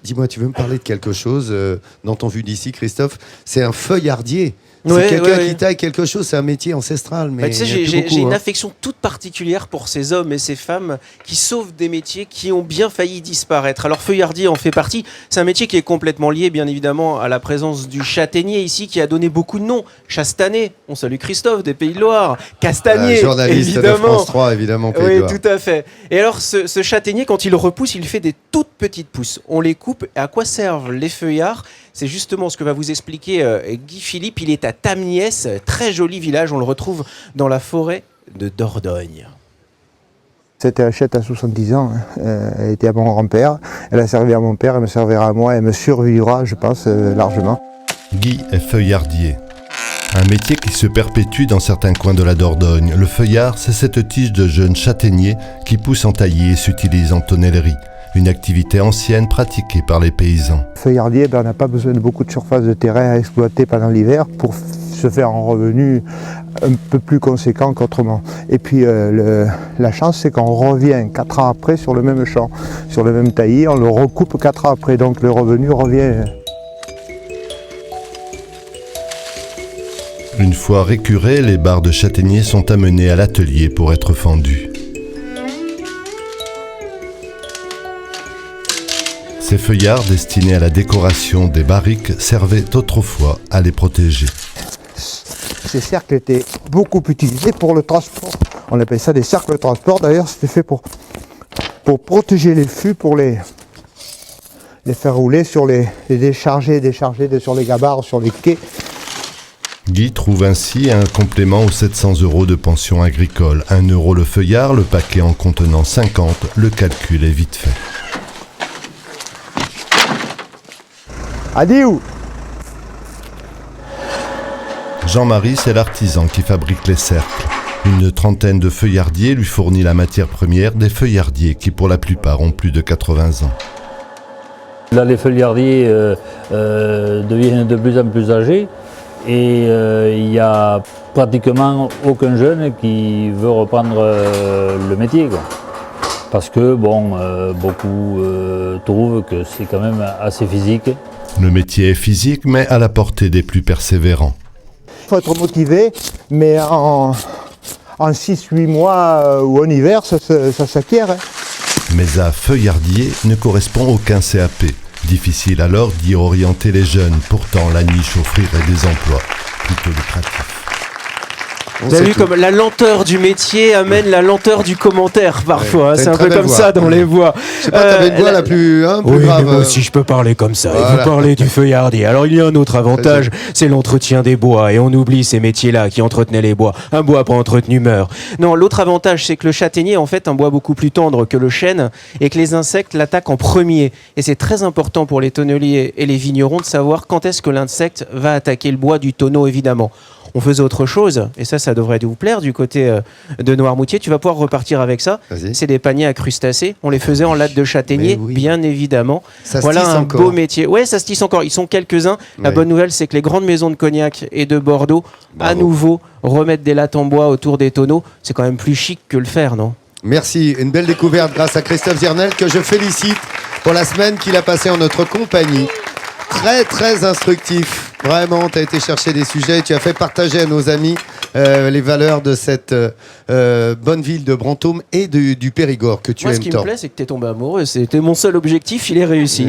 Dis-moi, tu veux me parler de quelque chose dans ton vu d'ici, Christophe? C'est un feuillardier. C'est Ouais, quelqu'un ouais. qui taille quelque chose, c'est un métier ancestral. Mais Tu sais, j'ai une affection toute particulière pour ces hommes et ces femmes qui sauvent des métiers qui ont bien failli disparaître. Alors feuillardier en fait partie. C'est un métier qui est complètement lié, bien évidemment, à la présence du châtaignier ici, qui a donné beaucoup de noms. Chastanet, on salue Christophe des Pays de Loire. Castagnier, journaliste évidemment. de France 3, évidemment. Pays de Oui, Loire. tout à fait. Et alors, ce châtaignier, quand il repousse, il fait des toutes petites pousses. On les coupe. Et à quoi servent les feuillards? C'est justement ce que va vous expliquer Guy Philippe. Il est à Tamniès, très joli village. On le retrouve dans la forêt de Dordogne. Cette hachette à 70 ans, elle était à mon grand-père. Elle a servi à mon père, elle me servira à moi, elle me survivra, je pense, largement. Guy est feuillardier. Un métier qui se perpétue dans certains coins de la Dordogne. Le feuillard, c'est cette tige de jeunes châtaigniers qui pousse en taillis et s'utilise en tonnellerie. Une activité ancienne pratiquée par les paysans. Feuillardier, on n'a pas besoin de beaucoup de surface de terrain à exploiter pendant l'hiver pour se faire un revenu un peu plus conséquent qu'autrement. Et puis la chance, c'est qu'on revient 4 ans après sur le même champ, sur le même taillis, on le recoupe 4 ans après, donc le revenu revient. Une fois récurés, les barres de châtaigniers sont amenées à l'atelier pour être fendues. Ces feuillards destinés à la décoration des barriques servaient autrefois à les protéger. Ces cercles étaient beaucoup utilisés pour le transport. On appelle ça des cercles de transport. D'ailleurs, c'était fait pour protéger les fûts, pour les faire rouler sur les décharger sur les gabarres, sur les quais. Guy trouve ainsi un complément aux 700 € de pension agricole. 1 € le feuillard, le paquet en contenant 50, le calcul est vite fait. Adieu. Jean-Marie, c'est l'artisan qui fabrique les cercles. Une trentaine de feuillardiers lui fournit la matière première, des feuillardiers qui pour la plupart ont plus de 80 ans. Là, les feuillardiers deviennent de plus en plus âgés et il n'y a pratiquement aucun jeune qui veut reprendre le métier, quoi. Parce que beaucoup trouvent que c'est quand même assez physique. Le métier est physique, mais à la portée des plus persévérants. Il faut être motivé, mais en 6-8 mois ou en hiver, ça s'acquiert. Mais à feuillardier ne correspond aucun CAP. Difficile alors d'y orienter les jeunes. Pourtant, la niche offrirait des emplois plutôt lucratifs. Vous avez vu comme la lenteur du métier amène la lenteur du commentaire parfois. Ouais, C'est un peu comme voix. ça dans les voix. Je sais pas, t'avais une voix la plus, plus Oui, grave. mais moi aussi je peux parler comme ça. Voilà. Et vous parlez du feuillardier. Alors il y a un autre avantage, c'est l'entretien des bois. Et on oublie ces métiers-là qui entretenaient les bois. Un bois pas entretenu meurt. Non, l'autre avantage, c'est que le châtaignier est en fait un bois beaucoup plus tendre que le chêne et que les insectes l'attaquent en premier. Et c'est très important pour les tonneliers et les vignerons de savoir quand est-ce que l'insecte va attaquer le bois du tonneau, évidemment. On faisait autre chose, et ça devrait vous plaire du côté de Noirmoutier. Tu vas pouvoir repartir avec ça. Vas-y. C'est des paniers à crustacés. On les faisait en latte de châtaignier, Mais oui. bien évidemment. Ça se Voilà tisse un encore. beau métier. Ouais, ça se tisse encore. Ils sont quelques-uns. La Oui. bonne nouvelle, c'est que les grandes maisons de Cognac et de Bordeaux, à Bravo. nouveau, remettent des lattes en bois autour des tonneaux. C'est quand même plus chic que le fer, non? Merci, une belle découverte grâce à Christophe Zirnel que je félicite pour la semaine qu'il a passée en notre compagnie. Très très instructif, vraiment, tu as été chercher des sujets, tu as fait partager à nos amis les valeurs de cette bonne ville de Brantôme et du Périgord que tu Moi, ce aimes qui me tant. plaît, c'est que tu es tombé amoureux. C'était mon seul objectif, il est réussi.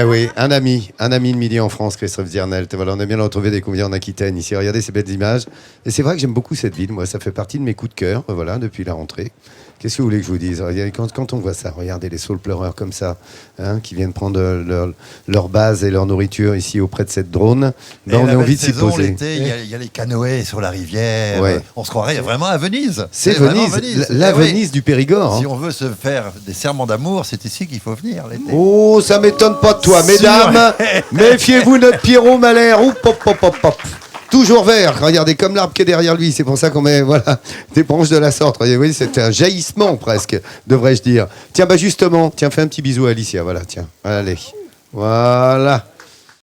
Oui, un ami de midi en France, Christophe Zirnel. Voilà, on a bien le retrouvé dès qu'on vient en Aquitaine ici. Regardez ces belles images. Et c'est vrai que j'aime beaucoup cette ville. Moi, ça fait partie de mes coups de cœur, voilà, depuis la rentrée. Qu'est-ce que vous voulez que je vous dise? Quand on voit ça, regardez les saules pleureurs comme ça, hein, qui viennent prendre leur base et leur nourriture ici auprès de cette drone, ben, on a envie de s'y poser. L'été, il y a les canoës sur la rivière. Ouais. On se croirait vraiment à Venise. C'est vraiment Venise, la Eh oui. Venise du Périgord. Si Hein. on veut se faire des serments d'amour, c'est ici qu'il faut venir l'été. Oh, ça m'étonne pas de toi, Sûr. mesdames. Méfiez-vous, notre Pierrot Malher. Oup, hop, hop, hop, hop. Toujours vert, regardez comme l'arbre qui est derrière lui, c'est pour ça qu'on met des branches de la sorte. Voyez, oui, c'est un jaillissement presque, devrais-je dire. Tiens, justement, fais un petit bisou à Alicia, voilà, tiens, allez, voilà.